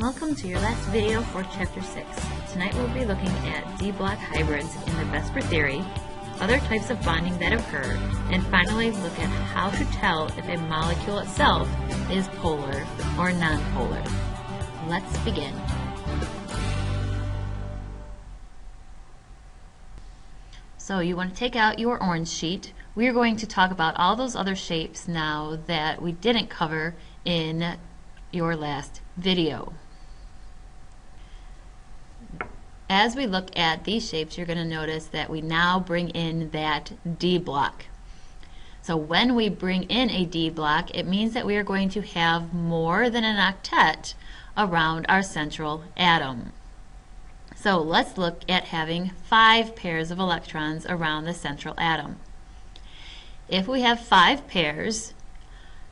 Welcome to your last video for Chapter 6. Tonight we'll be looking at D-block hybrids in the Vesper theory, other types of bonding that occur, and finally look at how to tell if a molecule itself is polar or nonpolar. Let's begin. So you want to take out your orange sheet. We are going to talk about all those other shapes now that we didn't cover in your last video. As we look at these shapes, you're going to notice that we now bring in that D block. So when we bring in a D block, it means that we are going to have more than an octet around our central atom. So let's look at having 5 pairs of electrons around the central atom. If we have 5 pairs,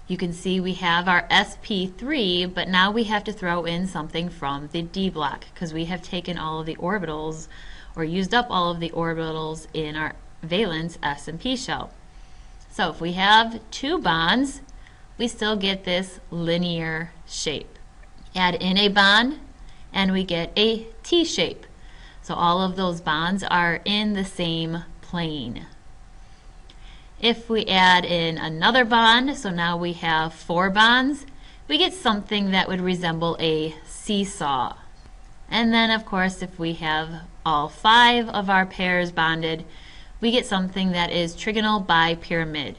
you can see we have our sp3, but now we have to throw in something from the D block because we have taken all of the orbitals or used up all of the orbitals in our valence s and p shell. So if we have 2 bonds, we still get this linear shape. Add in a bond and we get a T shape. So all of those bonds are in the same plane. If we add in another bond, so now we have 4 bonds, we get something that would resemble a seesaw. And then of course if we have all 5 of our pairs bonded, we get something that is Trigonal Bipyramid.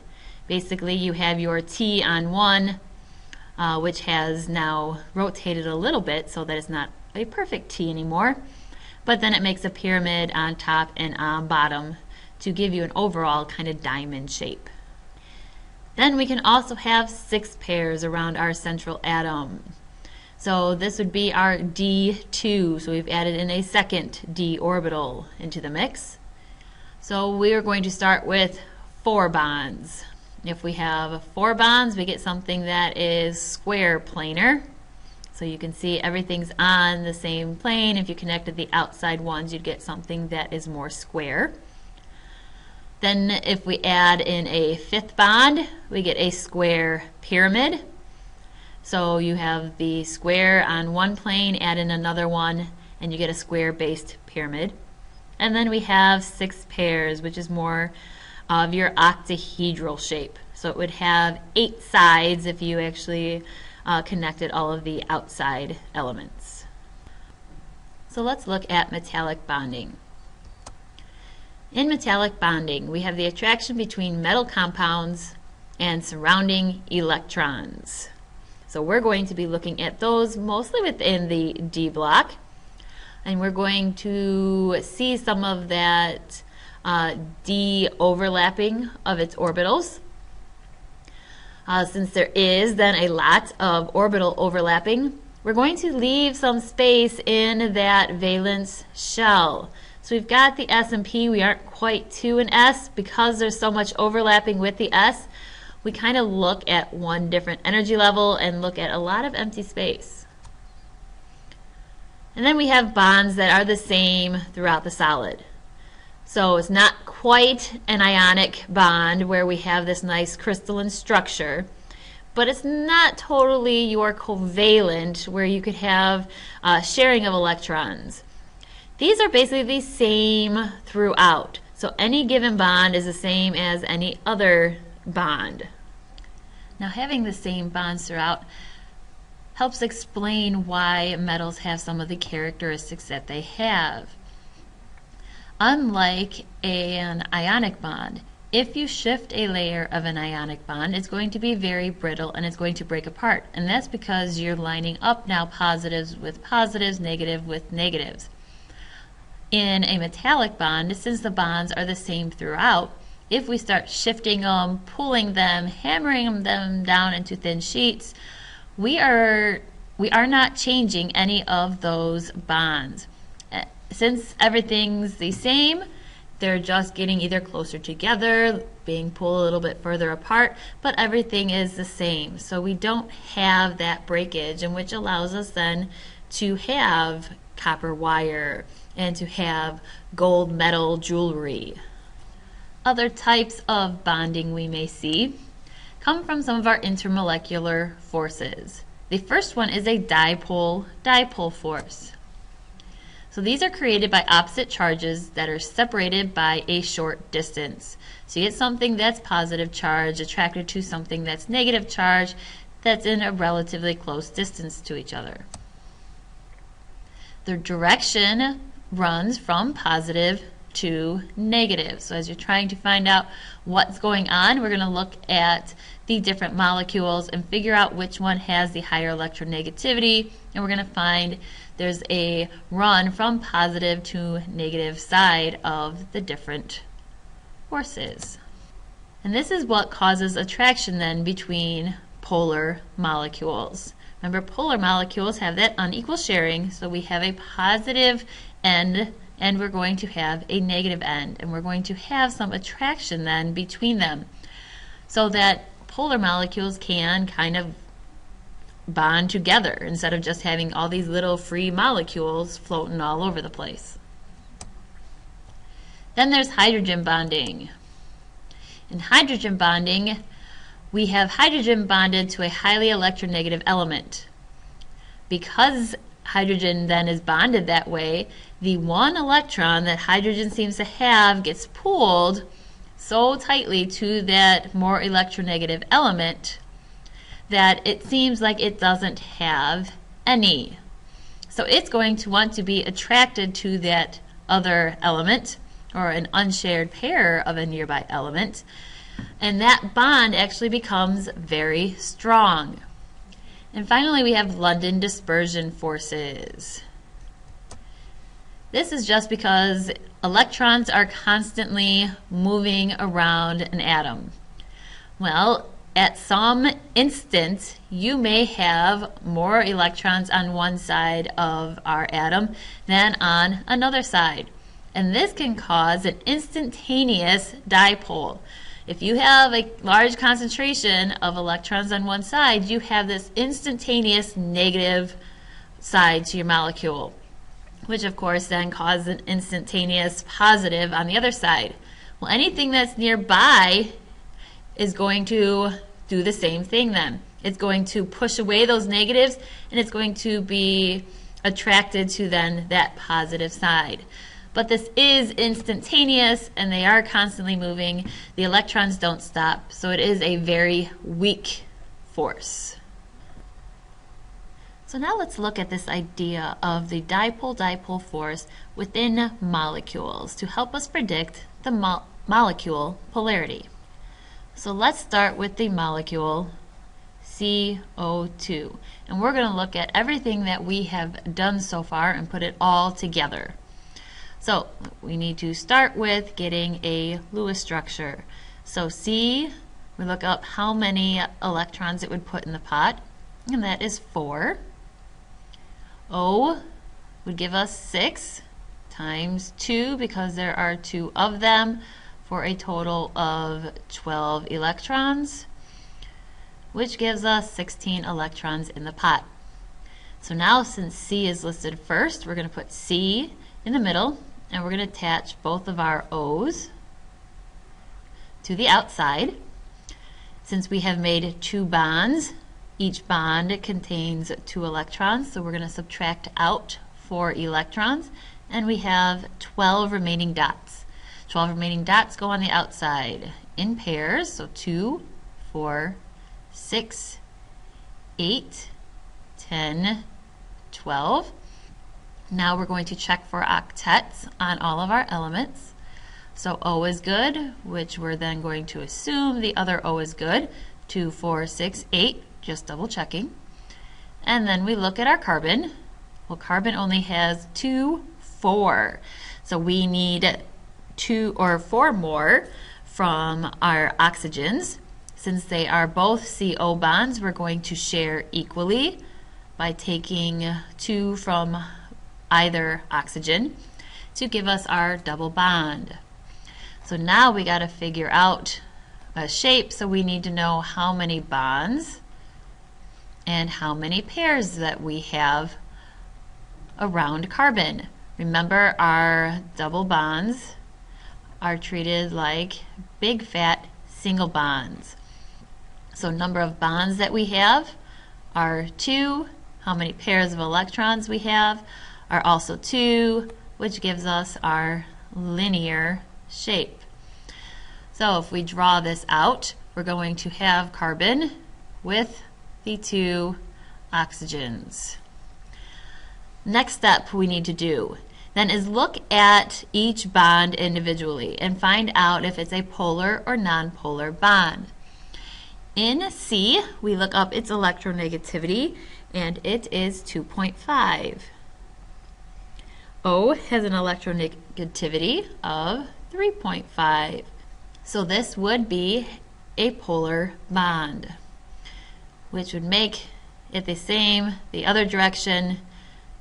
Basically you have your T on one, which has now rotated a little bit so that it's not a perfect T anymore, but then it makes a pyramid on top and on bottom to give you an overall kind of diamond shape. Then we can also have 6 pairs around our central atom. So this would be our D2, so we've added in a second D orbital into the mix. So we are going to start with 4 bonds. If we have 4 bonds, we get something that is square planar. So you can see everything's on the same plane. If you connected the outside ones, you'd get something that is more square. Then if we add in a 5th bond, we get a square pyramid. So you have the square on one plane, add in another one, and you get a square-based pyramid. And then we have 6 pairs, which is more of your octahedral shape. So it would have 8 sides if you actually connected all of the outside elements. So let's look at metallic bonding. In metallic bonding, we have the attraction between metal compounds and surrounding electrons. So we're going to be looking at those mostly within the D block, and we're going to see some of that D overlapping of its orbitals. Since there is then a lot of orbital overlapping, we're going to leave some space in that valence shell. So we've got the S and P, we aren't quite to an S because there's so much overlapping with the S. We kind of look at one different energy level and look at a lot of empty space. And then we have bonds that are the same throughout the solid. So it's not quite an ionic bond where we have this nice crystalline structure, but it's not totally your covalent where you could have sharing of electrons. These are basically the same throughout. So any given bond is the same as any other bond. Now having the same bonds throughout helps explain why metals have some of the characteristics that they have. Unlike an ionic bond, if you shift a layer of an ionic bond, it's going to be very brittle and it's going to break apart. And that's because you're lining up now positives with positives, negative with negatives. In a metallic bond, since the bonds are the same throughout, if we start shifting them, pulling them, hammering them down into thin sheets, we are not changing any of those bonds. Since everything's the same, they're just getting either closer together, being pulled a little bit further apart, but everything is the same. So we don't have that breakage, and which allows us then to have copper wire and to have gold metal jewelry. Other types of bonding we may see come from some of our intermolecular forces. The first one is a dipole force. So these are created by opposite charges that are separated by a short distance. So you get something that's positive charge attracted to something that's negative charge that's in a relatively close distance to each other. The direction runs from positive to negative. So as you're trying to find out what's going on, we're going to look at the different molecules and figure out which one has the higher electronegativity, and we're going to find there's a run from positive to negative side of the different forces. And this is what causes attraction then between polar molecules. Remember, polar molecules have that unequal sharing, so we have a positive end and we're going to have a negative end, and we're going to have some attraction then between them so that polar molecules can kind of bond together instead of just having all these little free molecules floating all over the place. Then there's hydrogen bonding. In hydrogen bonding, we have hydrogen bonded to a highly electronegative element. Because hydrogen then is bonded that way, the one electron that hydrogen seems to have gets pulled so tightly to that more electronegative element that it seems like it doesn't have any. So it's going to want to be attracted to that other element or an unshared pair of a nearby element, and that bond actually becomes very strong. And finally, we have London dispersion forces. This is just because electrons are constantly moving around an atom. Well, at some instant, you may have more electrons on one side of our atom than on another side. And this can cause an instantaneous dipole. If you have a large concentration of electrons on one side, you have this instantaneous negative side to your molecule, which of course then causes an instantaneous positive on the other side. Well, anything that's nearby is going to do the same thing then. It's going to push away those negatives, and it's going to be attracted to then that positive side. But this is instantaneous, and they are constantly moving. The electrons don't stop, so it is a very weak force. So now let's look at this idea of the dipole-dipole force within molecules to help us predict the molecule polarity. So let's start with the molecule CO2. And we're going to look at everything that we have done so far and put it all together. So we need to start with getting a Lewis structure. So C, we look up how many electrons it would put in the pot, and that is 4. O would give us 6 times 2 because there are 2 of them for a total of 12 electrons, which gives us 16 electrons in the pot. So now since C is listed first, we're going to put C in the middle, and we're going to attach both of our O's to the outside. Since we have made 2 bonds, each bond contains 2 electrons, so we're going to subtract out 4 electrons, and we have 12 remaining dots. 12 remaining dots go on the outside in pairs, so 2, 4, 6, 8, 10, 12. Now we're going to check for octets on all of our elements. So O is good, which we're then going to assume the other O is good. 2, 4, 6, 8, just double checking. And then we look at our carbon. Well, carbon only has 2, 4. So we need 2 or 4 more from our oxygens. Since they are both CO bonds, we're going to share equally by taking 2 from either oxygen to give us our double bond. So now we got to figure out a shape, so we need to know how many bonds and how many pairs that we have around carbon. Remember, our double bonds are treated like big fat single bonds. So number of bonds that we have are 2. How many pairs of electrons we have are also 2, which gives us our linear shape. So if we draw this out, we're going to have carbon with the 2 oxygens. Next step we need to do then is look at each bond individually and find out if it's a polar or nonpolar bond. In C, we look up its electronegativity, and it is 2.5. O has an electronegativity of 3.5. So this would be a polar bond, which would make it the same the other direction,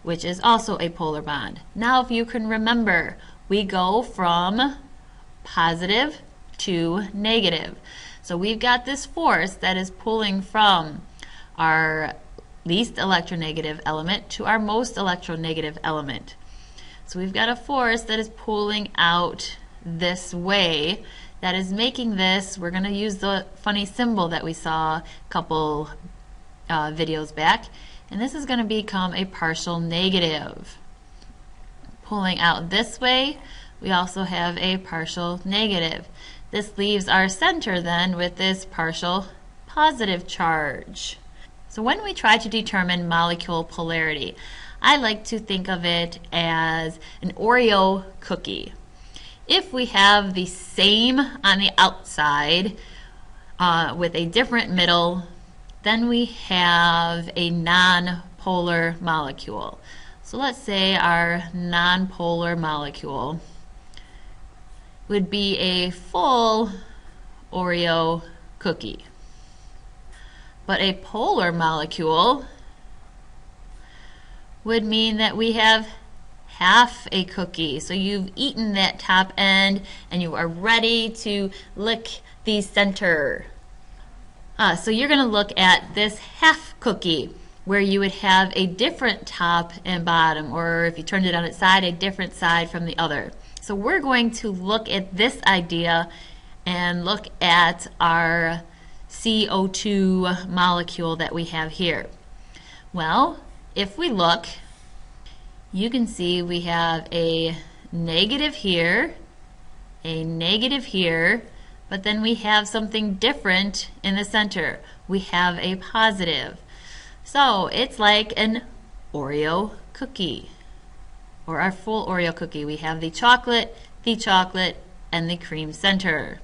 which is also a polar bond. Now if you can remember, we go from positive to negative. So we've got this force that is pulling from our least electronegative element to our most electronegative element. So we've got a force that is pulling out this way, that is making this, we're going to use the funny symbol that we saw a couple videos back, and this is going to become a partial negative. Pulling out this way, we also have a partial negative. This leaves our center then with this partial positive charge. So when we try to determine molecule polarity, I like to think of it as an Oreo cookie. If we have the same on the outside with a different middle, then we have a nonpolar molecule. So let's say our nonpolar molecule would be a full Oreo cookie. But a polar molecule would mean that we have half a cookie. So you've eaten that top end and you are ready to lick the center. So you're going to look at this half cookie where you would have a different top and bottom, or if you turned it on its side, a different side from the other. So we're going to look at this idea and look at our CO2 molecule that we have here. Well, if we look, you can see we have a negative here, a negative here, but then we have something different in the center. We have a positive. So it's like an Oreo cookie, or our full Oreo cookie. We have the chocolate, and the cream center.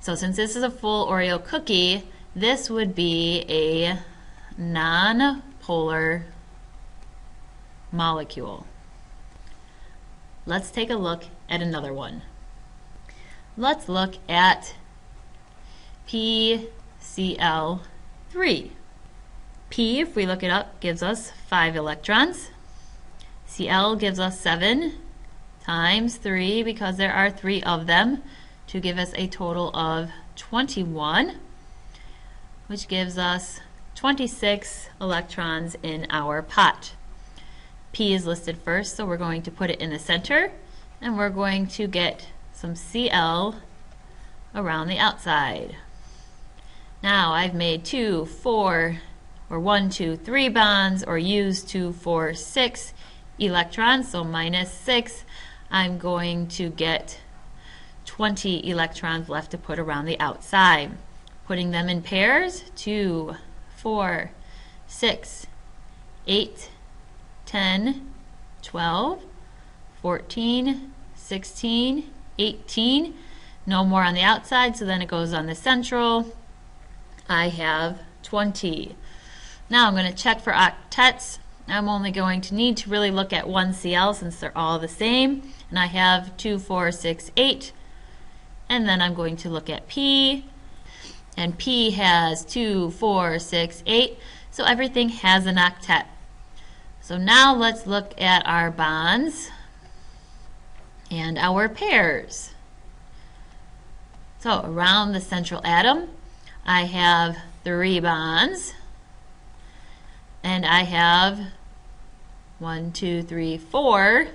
So since this is a full Oreo cookie, this would be a nonpolar molecule. Let's take a look at another one. Let's look at PCl3. P, if we look it up, gives us 5 electrons. Cl gives us 7 times 3, because there are 3 of them, to give us a total of 21, which gives us 26 electrons in our pot. P is listed first, so we're going to put it in the center, and we're going to get some Cl around the outside. Now I've made 2, 4, or 1, 2, 3 bonds, or used 2, 4, 6 electrons, so minus 6. I'm going to get 20 electrons left to put around the outside. Putting them in pairs, 2, 4, 6, 8, 10, 12, 14, 16, 18. No more on the outside, so then it goes on the central. I have 20. Now I'm going to check for octets. I'm only going to need to really look at one Cl since they're all the same. And I have 2, 4, 6, 8. And then I'm going to look at P. And P has 2, 4, 6, 8. So everything has an octet. So now let's look at our bonds and our pairs. So around the central atom, I have 3 bonds. And I have 1, 2, 3, 4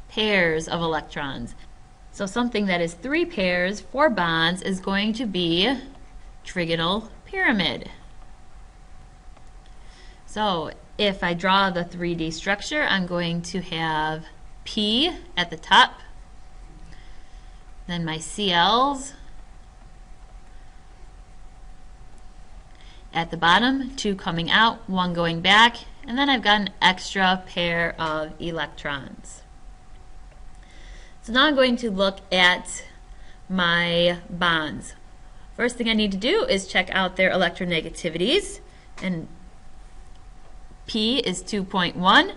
pairs of electrons. So something that is 3 pairs, 4 bonds, is going to be Trigonal Pyramid. So if I draw the 3D structure, I'm going to have P at the top, then my CLs at the bottom, 2 coming out, 1 going back, and then I've got an extra pair of electrons. So now I'm going to look at my bonds. First thing I need to do is check out their electronegativities, and P is 2.1,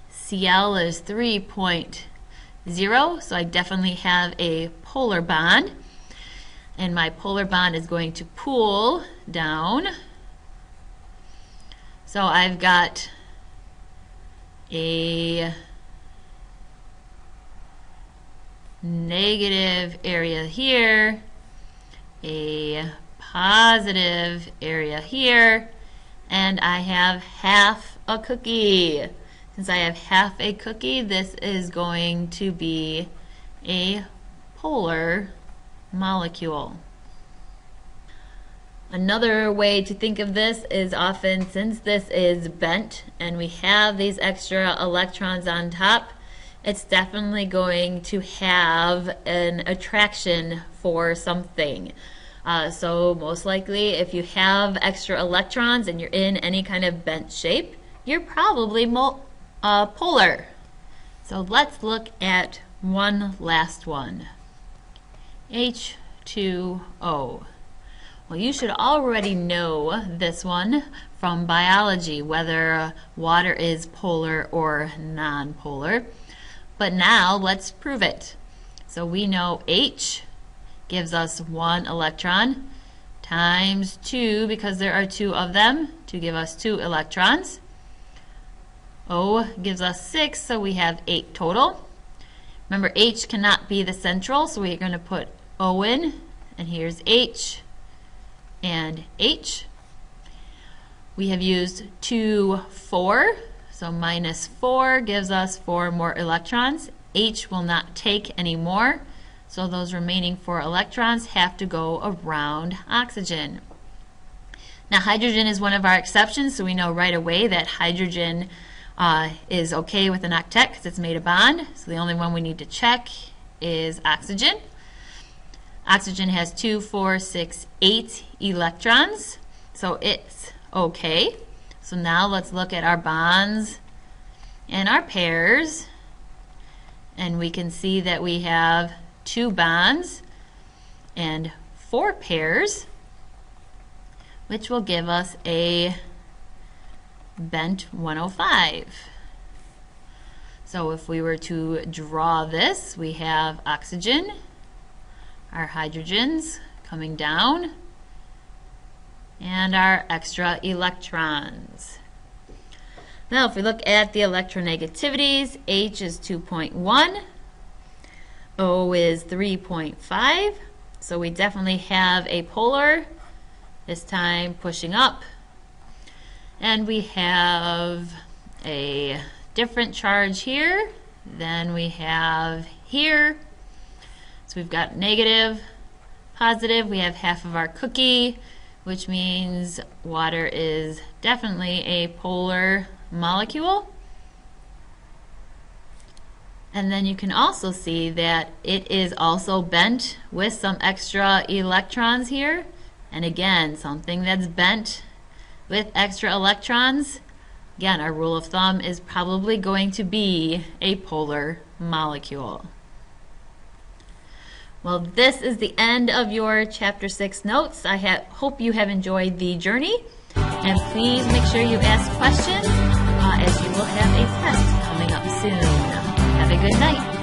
Cl is 3.0, so I definitely have a polar bond, and my polar bond is going to pool down. So I've got a negative area here, a positive area here, and I have half a cookie. Since I have half a cookie, this is going to be a polar molecule. Another way to think of this is often, since this is bent and we have these extra electrons on top, it's definitely going to have an attraction for something. So most likely if you have extra electrons and you're in any kind of bent shape, you're probably polar. So let's look at one last one. H2O. Well, you should already know this one from biology, whether water is polar or non-polar. But now let's prove it. So we know H gives us 1 electron times 2, because there are 2 of them, to give us 2 electrons. O gives us 6, so we have 8 total. Remember, H cannot be the central, so we're going to put O in, and here's H and H. We have used 2, 4, so minus 4 gives us 4 more electrons. H will not take any more, so those remaining 4 electrons have to go around oxygen. Now hydrogen is one of our exceptions, so we know right away that hydrogen is okay with an octet because it's made a bond. So the only one we need to check is oxygen. Oxygen has 2, 4, 6, 8 electrons, so it's okay. So now let's look at our bonds and our pairs, and we can see that we have 2 bonds and 4 pairs, which will give us a bent 105. So if we were to draw this, we have oxygen, our hydrogens coming down, and our extra electrons. Now if we look at the electronegativities, H is 2.1, O is 3.5, so we definitely have a polar, this time pushing up, and we have a different charge here than we have here. So we've got negative, positive, we have half of our cookie, which means water is definitely a polar molecule. And then you can also see that it is also bent with some extra electrons here. And again, something that's bent with extra electrons, again, our rule of thumb is probably going to be a polar molecule. Well, this is the end of your Chapter 6 notes. I hope you have enjoyed the journey. And please make sure you ask questions, as you will have a test coming up soon. Have a good night.